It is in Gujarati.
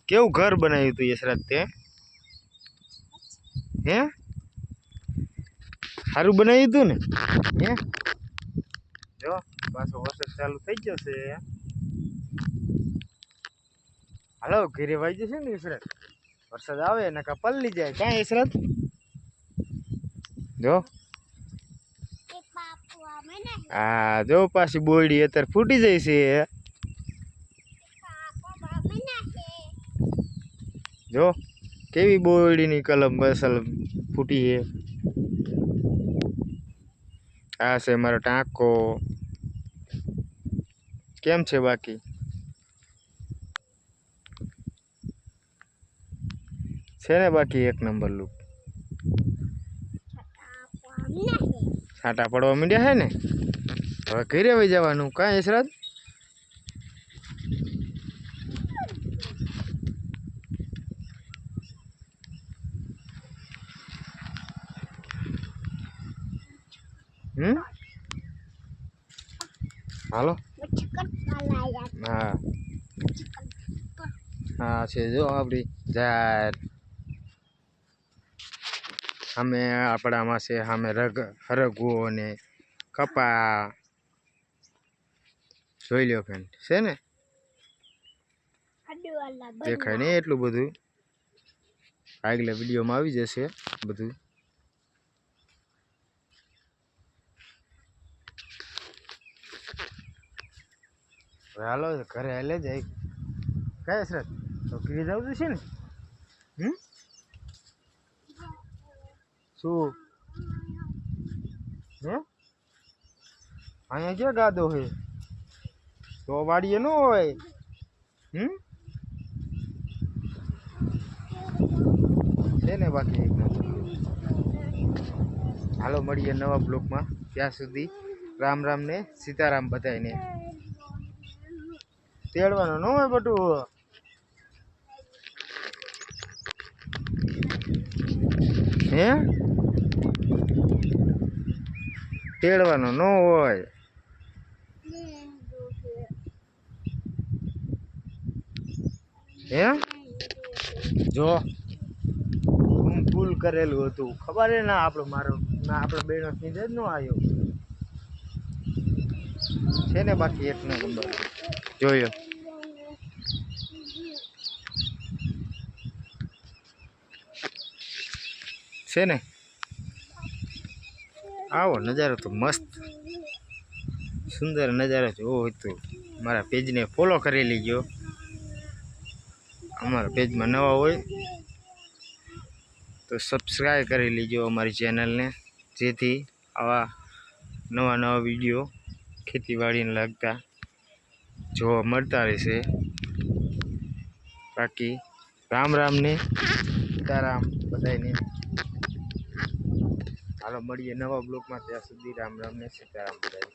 કેવું ઘર બનાવ્યું તું યશરાજ તે? હે સારું બનાવ્યું તું ને? હે જો પાછો વરસાદ ચાલુ થઈ ગયો છે. હાલો ઘેરે વાઈ જશે ને યશરાજ, વરસાદ આવે ને કા પલ્લી જાય કાં યશરાજ? જો હા જો પાછી બોયડી અત્યારે ફૂટી જાય છે. જો કેવી બોયડીની કલમ બસલ ફૂટી છે. આ છે મારો ટાંકો. કેમ છે બાકી? છે ને બાકી એક નંબર લુક. છાંટા પડવા માંડ્યા છે ને, હવે ઘરે વહી જવાનું કાં યશરાજ? હાલો હા હા છે જો આપણી જાર સામે આપણામાં છે, સામે હરગવો અને કપા જોઈ લ્યો ફ્રેન્ડ છે ને, દેખાય નહીં એટલું બધું, આગલા વિડીયોમાં આવી જશે બધું. હાલો ઘરે હાલે જાય કયા સર તો ઘરે જવું છે ને? શું હે અહીંયા ક્યાં ગાદો હે? તો વાડીએ ન હોય. છે ને બાકી એક નંબર. હાલો મળીએ નવા બ્લોકમાં, ત્યાં સુધી રામ રામ ને સીતારામ બધાને. તેડવાનું ન હોય બટું. હે તેડવાનું ન હોય. હે જો હું ફૂલ કરેલું હતું ખબર હે ના, આપણો મારો ના આપણે બેનો સ્નેહ જ ન આવ્યો છે ને બાકી એક નંબર જોયો છે ને. આવો નજારો તો મસ્ત સુંદર નજારો જોવો હોય તો મારા પેજને ફોલો કરી લેજો. અમારા પેજમાં નવા હોય તો સબસ્ક્રાઈબ કરી લેજો અમારી ચેનલને, જેથી આવા નવા વિડીયો ખેતીવાડીને લગતા જોવા મળતા રહેશે. બાકી રામ રામ ને સીતારામ બધાને. હાલો મળીએ નવા બ્લોકમાં, ત્યાં સુધી રામ રામ ને સીતારામ બધાને.